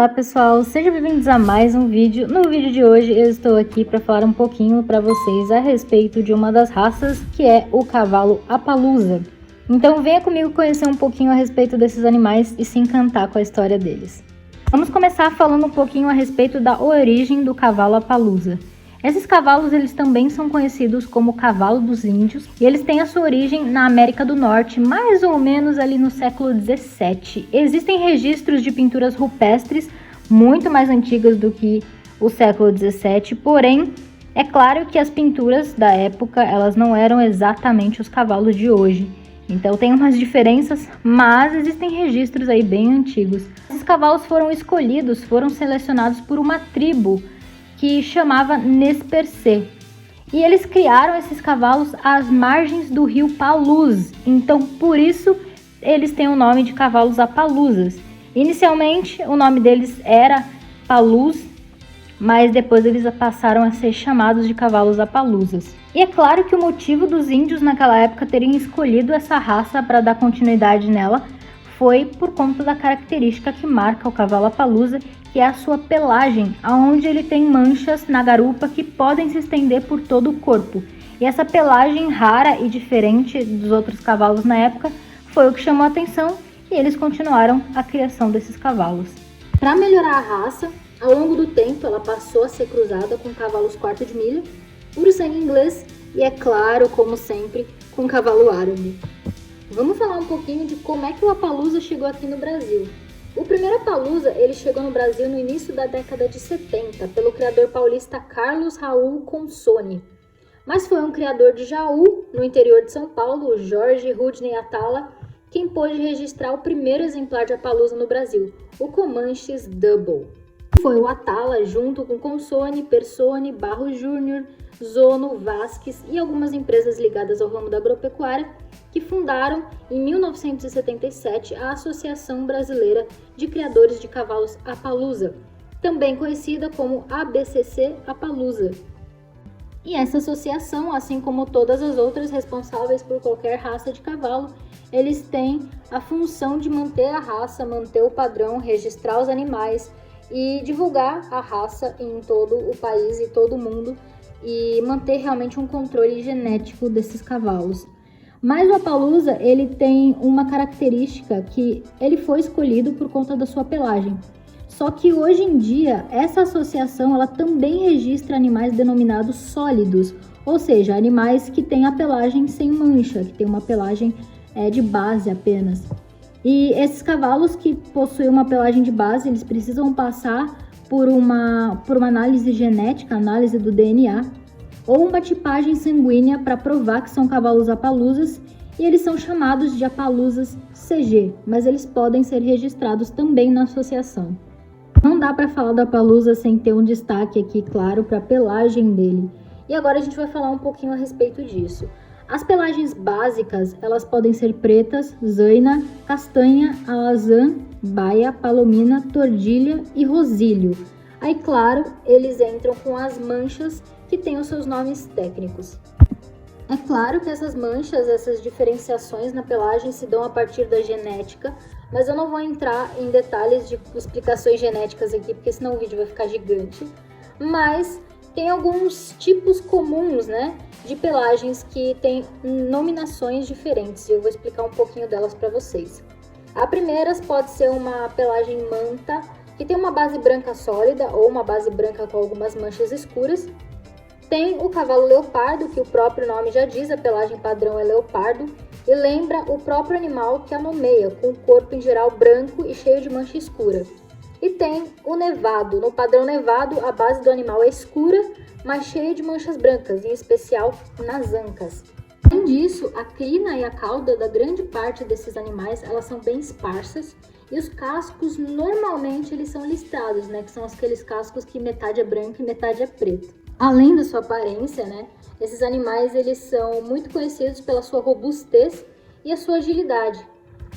Olá pessoal, sejam bem-vindos a mais um vídeo. No vídeo de hoje eu estou aqui para falar um pouquinho para vocês a respeito de uma das raças, que é o cavalo Appaloosa. Então venha comigo conhecer um pouquinho a respeito desses animais e se encantar com a história deles. Vamos começar falando um pouquinho a respeito da origem do cavalo Appaloosa. Esses cavalos eles também são conhecidos como cavalo dos índios e eles têm a sua origem na América do Norte, mais ou menos ali no século 17. Existem registros de pinturas rupestres muito mais antigas do que o século 17, porém é claro que as pinturas da época elas não eram exatamente os cavalos de hoje. Então tem umas diferenças, mas existem registros aí bem antigos. Esses cavalos foram escolhidos, foram selecionados por uma tribo que chamava Nez Percé. E eles criaram esses cavalos às margens do rio Palouse. Então, por isso, eles têm o nome de cavalos Appaloosas. Inicialmente, o nome deles era Palouse, mas depois eles passaram a ser chamados de cavalos Appaloosas. E é claro que o motivo dos índios naquela época terem escolhido essa raça para dar continuidade nela foi por conta da característica que marca o cavalo Appaloosa, que é a sua pelagem, onde ele tem manchas na garupa que podem se estender por todo o corpo. E essa pelagem rara e diferente dos outros cavalos na época foi o que chamou a atenção e eles continuaram a criação desses cavalos. Para melhorar a raça, ao longo do tempo ela passou a ser cruzada com cavalos quarto de milha, puro sangue inglês e, é claro, como sempre, com cavalo árabe. Vamos falar um pouquinho de como é que o Appaloosa chegou aqui no Brasil. O primeiro Appaloosa ele chegou no Brasil no início da década de 70 pelo criador paulista Carlos Raul Consoni. Mas foi um criador de Jaú, no interior de São Paulo, Jorge Rudney Atala, quem pôde registrar o primeiro exemplar de Appaloosa no Brasil, o Comanches Double. Foi o Atala, junto com Consoni, Persone, Barros Júnior, Zono, Vasques e algumas empresas ligadas ao ramo da agropecuária, que fundaram em 1977 a Associação Brasileira de Criadores de Cavalos Appaloosa, também conhecida como ABCC Appaloosa. E essa associação, assim como todas as outras responsáveis por qualquer raça de cavalo, eles têm a função de manter a raça, manter o padrão, registrar os animais e divulgar a raça em todo o país e todo o mundo e manter realmente um controle genético desses cavalos. Mas o Appaloosa, ele tem uma característica que ele foi escolhido por conta da sua pelagem. Só que hoje em dia, essa associação ela também registra animais denominados sólidos, ou seja, animais que têm a pelagem sem mancha, que tem uma pelagem de base apenas. E esses cavalos que possuem uma pelagem de base, eles precisam passar por uma análise genética, análise do DNA, ou uma tipagem sanguínea para provar que são cavalos Appaloosas, e eles são chamados de Appaloosas CG, mas eles podem ser registrados também na associação. Não dá para falar do Appaloosa sem ter um destaque aqui, claro, para a pelagem dele. E agora a gente vai falar um pouquinho a respeito disso. As pelagens básicas, elas podem ser pretas, zaina, castanha, alazã, baia, palomina, tordilha e rosilho. Aí, claro, eles entram com as manchas que têm os seus nomes técnicos. É claro que essas manchas, essas diferenciações na pelagem se dão a partir da genética, mas eu não vou entrar em detalhes de explicações genéticas aqui, porque senão o vídeo vai ficar gigante. Mas tem alguns tipos comuns, né, de pelagens que têm nominações diferentes, e eu vou explicar um pouquinho delas para vocês. A primeira pode ser uma pelagem manta, que tem uma base branca sólida ou uma base branca com algumas manchas escuras. Tem o cavalo leopardo, que o próprio nome já diz, a pelagem padrão é leopardo, e lembra o próprio animal que a nomeia, com o corpo em geral branco e cheio de mancha escura. E tem o nevado. No padrão nevado, a base do animal é escura, mas cheia de manchas brancas, em especial nas ancas. Além disso, a crina e a cauda da grande parte desses animais, elas são bem esparsas, e os cascos, normalmente, eles são listrados, né? Que são aqueles cascos que metade é branco e metade é preto. Além da sua aparência, né? Esses animais, eles são muito conhecidos pela sua robustez e a sua agilidade.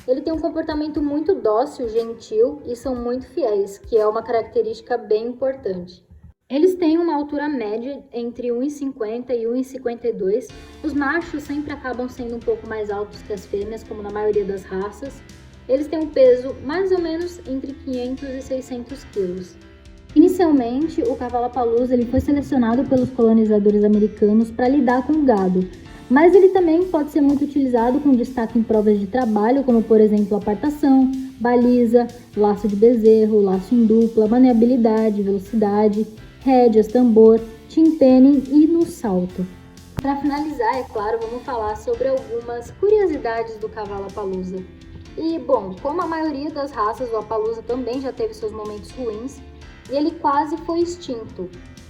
Ele tem um comportamento muito dócil, gentil e são muito fiéis, que é uma característica bem importante. Eles têm uma altura média entre 1,50 e 1,52. Os machos sempre acabam sendo um pouco mais altos que as fêmeas, como na maioria das raças. eles têm um peso mais ou menos entre 500 e 600 quilos. Inicialmente, o cavalo Appaloosa ele foi selecionado pelos colonizadores americanos para lidar com o gado, mas ele também pode ser muito utilizado com destaque em provas de trabalho, como por exemplo apartação, baliza, laço de bezerro, laço em dupla, maneabilidade, velocidade, rédeas, tambor, timpenning e no salto. Para finalizar, é claro, vamos falar sobre algumas curiosidades do cavalo Appaloosa. E, bom, como a maioria das raças, o Appaloosa também já teve seus momentos ruins e ele quase foi extinto.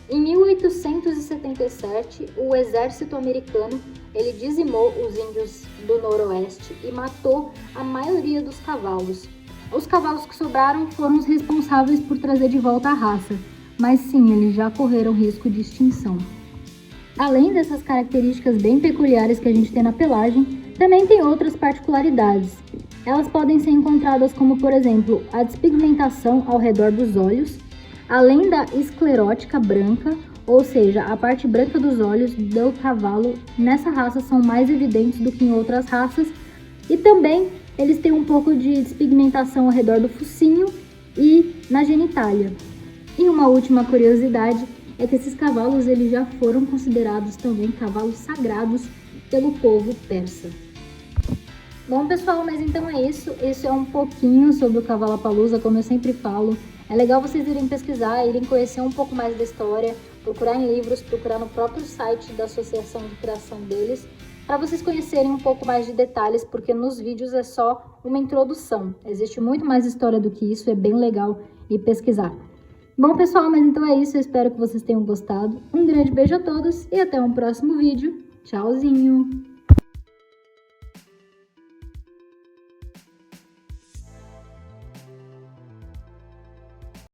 Em 1877, o exército americano ele dizimou os índios do noroeste e matou a maioria dos cavalos. Os cavalos que sobraram foram os responsáveis por trazer de volta a raça, mas sim, eles já correram risco de extinção. Além dessas características bem peculiares que a gente tem na pelagem, também tem outras particularidades. Elas podem ser encontradas como, por exemplo, a despigmentação ao redor dos olhos, além da esclerótica branca, ou seja, a parte branca dos olhos do cavalo nessa raça são mais evidentes do que em outras raças, e também eles têm um pouco de despigmentação ao redor do focinho e na genitália. E uma última curiosidade é que esses cavalos eles já foram considerados também cavalos sagrados pelo povo persa. Bom, pessoal, mas então é isso. Esse é um pouquinho sobre o cavalo Appaloosa, como eu sempre falo. É legal vocês irem pesquisar, irem conhecer um pouco mais da história, procurar em livros, procurar no próprio site da associação de criação deles, para vocês conhecerem um pouco mais de detalhes, porque nos vídeos é só uma introdução. Existe muito mais história do que isso, é bem legal ir pesquisar. Bom, pessoal, mas então é isso. Eu espero que vocês tenham gostado. Um grande beijo a todos e até um próximo vídeo. Tchauzinho!